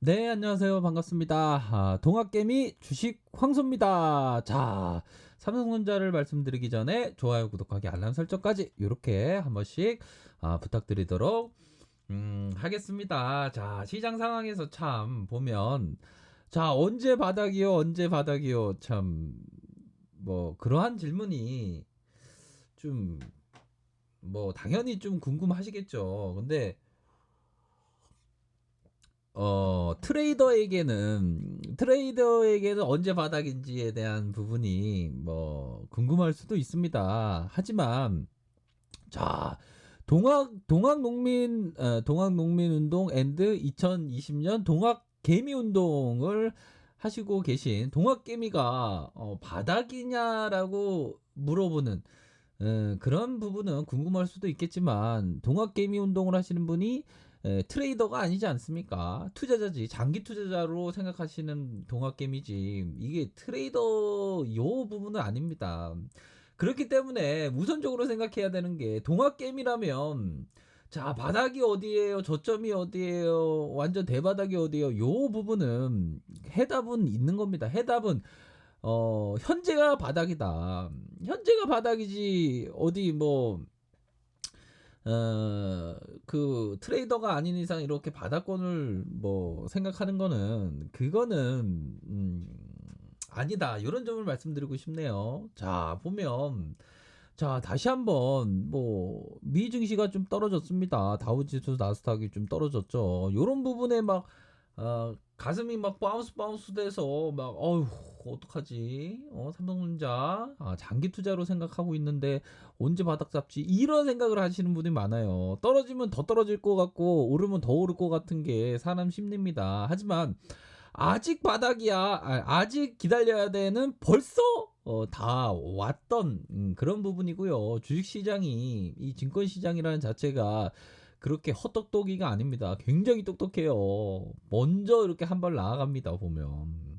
네, 안녕하세요. 반갑습니다. 동학개미 주식 황소입니다. 자, 삼성전자를 말씀드리기 전에 좋아요, 구독하기, 알람 설정까지 이렇게 한 번씩 부탁드리도록 하겠습니다. 자, 시장 상황에서 참 보면 자, 언제 바닥이요? 언제 바닥이요? 참 뭐 그러한 질문이 좀 뭐 당연히 좀 궁금하시겠죠. 근데 트레이더에게는 언제 바닥인지에 대한 부분이 뭐 궁금할 수도 있습니다. 하지만 자, 동학농민운동 앤드 2020년 동학개미운동을 하시고 계신 동학개미가 바닥이냐라고 물어보는 그런 부분은 궁금할 수도 있겠지만 동학개미 운동을 하시는 분이 트레이더가 아니지 않습니까? 투자자지. 장기 투자자로 생각하시는 동학개미지. 이게 트레이더 요 부분은 아닙니다. 그렇기 때문에 우선적으로 생각해야 되는 게 동학개미라면 자, 바닥이 어디예요? 저점이 어디예요? 완전 대바닥이 어디예요? 요 부분은 해답은 있는 겁니다. 해답은 현재가 바닥이다. 현재가 바닥이지 어디 뭐 그 트레이더가 아닌 이상 이렇게 바닥권을 뭐 생각하는 거는 그거는 아니다. 이런 점을 말씀드리고 싶네요. 자, 보면 자, 다시 한번 뭐 미 증시가 좀 떨어졌습니다. 다우지수 나스닥이 좀 떨어졌죠. 요런 부분에 막 가슴이 막 바운스 돼서 막 어휴 어떡하지? 삼성전자 장기 투자로 생각하고 있는데 언제 바닥 잡지? 이런 생각을 하시는 분이 많아요. 떨어지면 더 떨어질 것 같고 오르면 더 오를 것 같은 게 사람 심리입니다. 하지만 아직 바닥이야. 아직 기다려야 되는 벌써 다 왔던 그런 부분이고요. 주식시장이 이 증권시장이라는 자체가 그렇게 헛똑똑이가 아닙니다. 굉장히 똑똑해요. 먼저 이렇게 한 발 나아갑니다. 보면.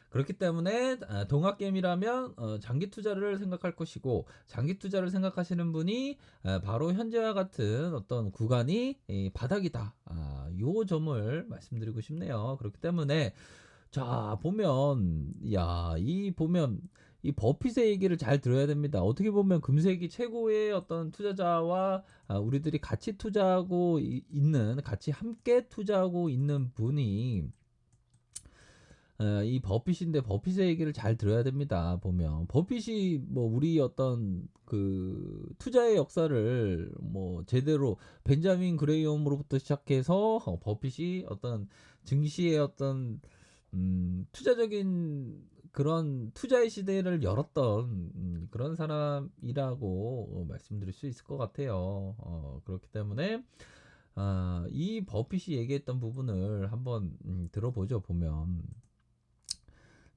그렇기 때문에 동학개미라면 장기 투자를 생각할 것이고 장기 투자를 생각하시는 분이 바로 현재와 같은 어떤 구간이 바닥이다. 요 점을 말씀드리고 싶네요. 그렇기 때문에 자 보면 이 버핏의 얘기를 잘 들어야 됩니다. 어떻게 보면 금세기 최고의 어떤 투자자와 우리들이 같이 투자하고 있는 같이 함께 투자하고 있는 분이 이 버핏인데 버핏의 얘기를 잘 들어야 됩니다. 보면 버핏이 뭐 우리 어떤 그 투자의 역사를 뭐 제대로 벤자민 그레이엄으로부터 시작해서 버핏이 어떤 증시의 어떤 투자적인 그런 투자의 시대를 열었던 그런 사람이라고 말씀드릴 수 있을 것 같아요. 그렇기 때문에 이 버핏이 얘기했던 부분을 한번 들어보죠. 보면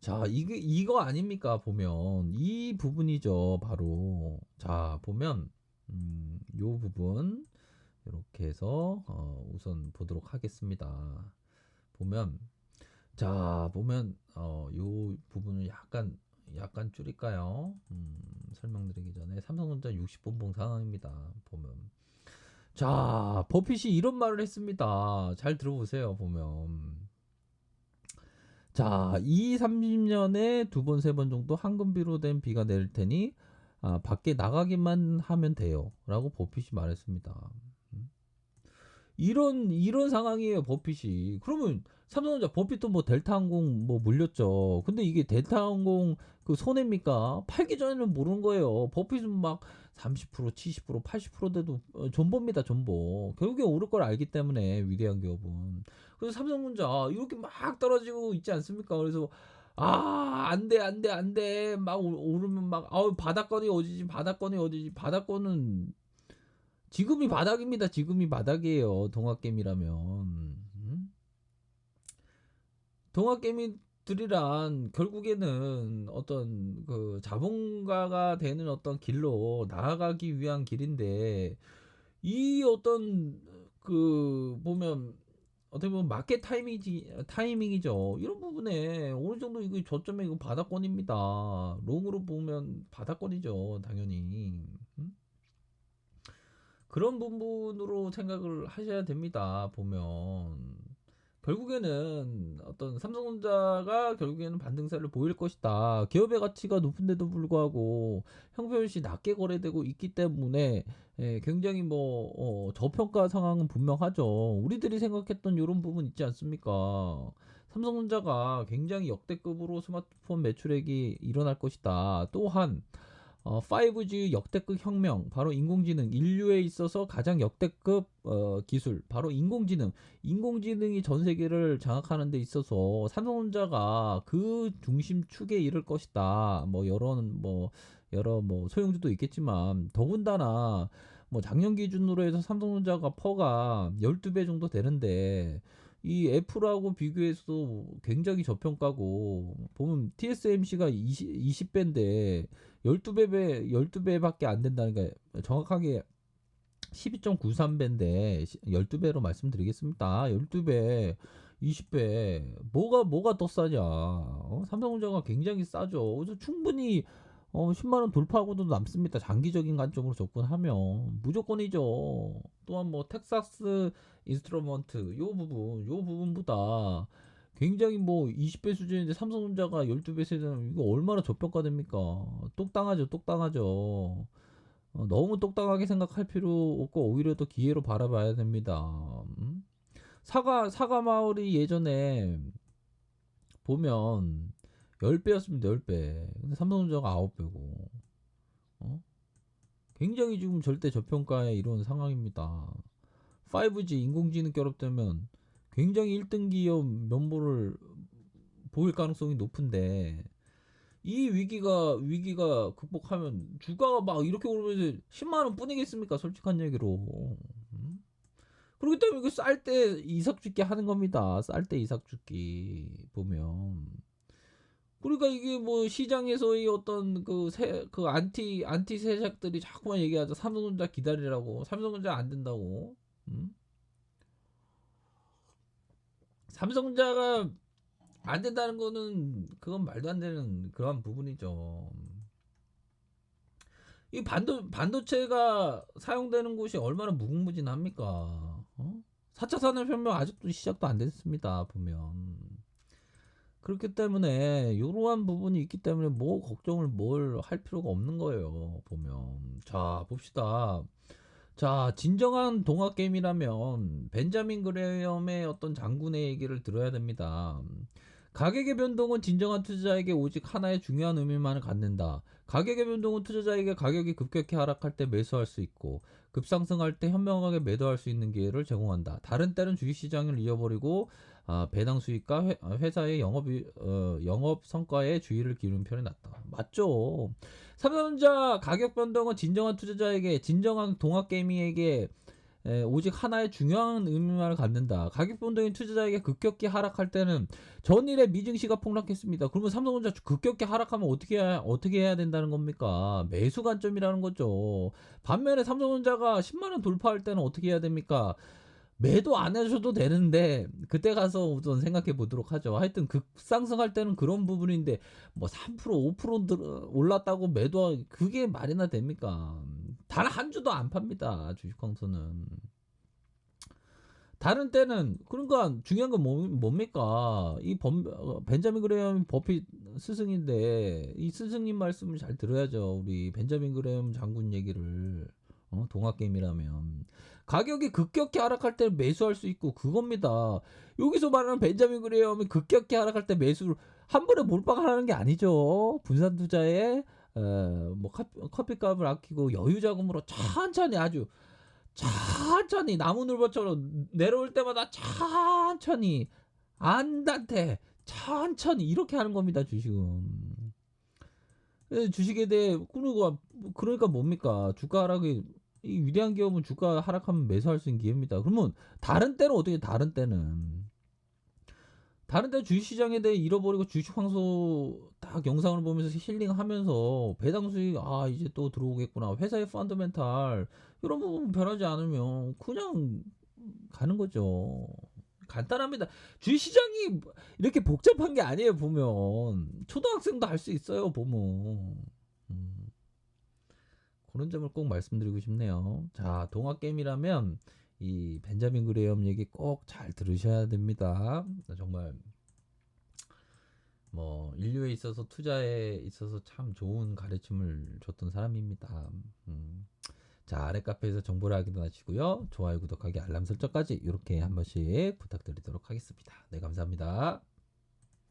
자, 이거 아닙니까? 보면 이 부분이죠. 바로 자, 보면 요 부분 이렇게 해서 우선 보도록 하겠습니다. 보면 자, 보면 요 부분을 약간 줄일까요? 설명드리기 전에 삼성전자 60분봉 상황입니다. 보면 자, 버핏이 이런 말을 했습니다. 잘 들어보세요. 보면 자, 30년에 두 번, 세 번 정도 황금비로 된 비가 내릴 테니 밖에 나가기만 하면 돼요. 라고 버핏이 말했습니다. 음. 이런 상황이에요, 버핏이. 그러면 삼성전자 버핏도 뭐 델타항공 뭐 물렸죠. 근데 이게 델타항공 그 손해입니까? 팔기 전에는 모르는 거예요. 버핏은 막 30%, 70%, 80%대도 존버입니다, 존버. 결국에 오를 걸 알기 때문에 위대한 기업은. 그래서 삼성전자 이렇게 막 떨어지고 있지 않습니까? 그래서 안 돼, 안 돼, 안 돼. 막 오르면 막 바닥권이 어디지? 바닥권이 어디지? 바닥권은 지금이 바닥입니다. 지금이 바닥이에요. 동학개미라면. 동학개미들이란 결국에는 어떤 그 자본가가 되는 어떤 길로 나아가기 위한 길인데 이 어떤 그 보면 어떻게 보면 마켓 타이밍이죠. 이런 부분에 어느 정도 이거 저점에 이거 바닥권입니다. 롱으로 보면 바닥권이죠. 당연히. 그런 부분으로 생각을 하셔야 됩니다. 보면 결국에는 어떤 삼성전자가 결국에는 반등세를 보일 것이다. 기업의 가치가 높은데도 불구하고 형편없이 낮게 거래되고 있기 때문에 굉장히 저평가 상황은 분명하죠. 우리들이 생각했던 이런 부분 있지 않습니까? 삼성전자가 굉장히 역대급으로 스마트폰 매출액이 일어날 것이다. 또한 5G 역대급 혁명, 바로 인공지능, 인류에 있어서 가장 역대급 기술, 바로 인공지능이 전 세계를 장악하는 데 있어서 삼성전자가 그 중심축에 이를 것이다. 여러 소형주도 있겠지만 더군다나 작년 기준으로 해서 삼성전자가 퍼가 12배 정도 되는데 이 애플하고 비교해서 굉장히 저평가고 보면 TSMC가 20배인데 12배밖에 안 된다는 게 정확하게 12.93배인데 12배로 말씀드리겠습니다. 12배, 20배 뭐가 더 싸냐? 삼성전자가 굉장히 싸죠. 그래서 충분히 10만 원 돌파하고도 남습니다. 장기적인 관점으로 접근하면 무조건이죠. 또한 텍사스 인스트루먼트 요 부분보다 굉장히 20배 수준인데 삼성전자가 12배 세대는 이거 얼마나 저평가됩니까? 똑당하죠. 너무 똑당하게 생각할 필요 없고 오히려 더 기회로 바라봐야 됩니다. 사과 마을이 예전에 보면 10배였습니다. 10배. 근데 삼성전자가 9배고. 굉장히 지금 절대 저평가에 이런 상황입니다. 5G 인공지능 결합되면 굉장히 1등 기업 면모를 보일 가능성이 높은데 이 위기가 극복하면 주가가 막 이렇게 오르면서 10만 원 뿐이겠습니까? 솔직한 얘기로. 그렇기 때문에 이거 쌀 때 이삭 죽기 하는 겁니다. 쌀 때 이삭 죽기 보면. 그러니까 이게 시장에서의 어떤 그 안티 세력들이 자꾸만 얘기하죠. 삼성전자 기다리라고. 삼성전자 안 된다고. 삼성전자가 안 된다는 거는 그건 말도 안 되는 그러한 부분이죠. 이 반도체가 사용되는 곳이 얼마나 무궁무진합니까? 4차 산업혁명 아직도 시작도 안 됐습니다. 보면. 그렇기 때문에 이러한 부분이 있기 때문에 걱정을 뭘 할 필요가 없는 거예요. 보면. 자, 봅시다. 자, 진정한 동학 게임이라면 벤자민 그레엄의 어떤 장군의 얘기를 들어야 됩니다. 가격의 변동은 진정한 투자자에게 오직 하나의 중요한 의미만을 갖는다. 가격의 변동은 투자자에게 가격이 급격히 하락할 때 매수할 수 있고 급상승할 때 현명하게 매도할 수 있는 기회를 제공한다. 다른 때는 주식시장을 잃어버리고 배당 수익과 회사의 영업 성과에 주의를 기울이는 편이 낫다. 맞죠? 삼성전자 가격 변동은 진정한 투자자에게 진정한 동학개미에게 오직 하나의 중요한 의미만을 갖는다. 가격 변동이 투자자에게 급격히 하락할 때는 전일에 미증시가 폭락했습니다. 그러면 삼성전자 급격히 하락하면 어떻게 해야 된다는 겁니까? 매수 관점이라는 거죠. 반면에 삼성전자가 10만 원 돌파할 때는 어떻게 해야 됩니까? 매도 안 해줘도 되는데 그때 가서 우선 생각해 보도록 하죠. 하여튼 급상승할 때는 그런 부분인데 3% 5% 올랐다고 매도 그게 말이나 됩니까? 단 한 주도 안 팝니다. 주식광수는. 다른 때는 그러니까 중요한 건 뭡니까? 벤자민 그레엄 버핏 스승인데 이 스승님 말씀을 잘 들어야죠. 우리 벤자민 그레엄 장군 얘기를. 동학게임이라면 가격이 급격히 하락할 때 매수할 수 있고 그겁니다. 여기서 말하는 벤자민 그레엄이 급격히 하락할 때 매수를 한 번에 몰빵하는 게 아니죠. 분산 투자에 커피값을 아끼고 여유 자금으로 천천히 아주 천천히 나무늘보처럼 내려올 때마다 천천히 안단테 천천히 이렇게 하는 겁니다. 주식은. 주식에 대해 그러니까 뭡니까? 주가 하락이 이 위대한 기업은 주가 하락하면 매수할 수 있는 기회입니다. 그러면 다른 때는 어떻게 다른 때 주식시장에 대해 잃어버리고 주식 황소 딱 영상을 보면서 힐링하면서 배당 수익 이제 또 들어오겠구나. 회사의 펀더멘탈 이런 부분 변하지 않으면 그냥 가는 거죠. 간단합니다. 주식시장이 이렇게 복잡한 게 아니에요. 보면 초등학생도 할 수 있어요. 보면 그런 점을 꼭 말씀드리고 싶네요. 자, 동학게임이라면 이 벤자민 그레이엄 얘기 꼭 잘 들으셔야 됩니다. 정말 뭐 인류에 있어서 투자에 있어서 참 좋은 가르침을 줬던 사람입니다. 자, 아래 카페에서 정보를 확인하시고요. 좋아요, 구독하기, 알람 설정까지 이렇게 한 번씩 부탁드리도록 하겠습니다. 네, 감사합니다.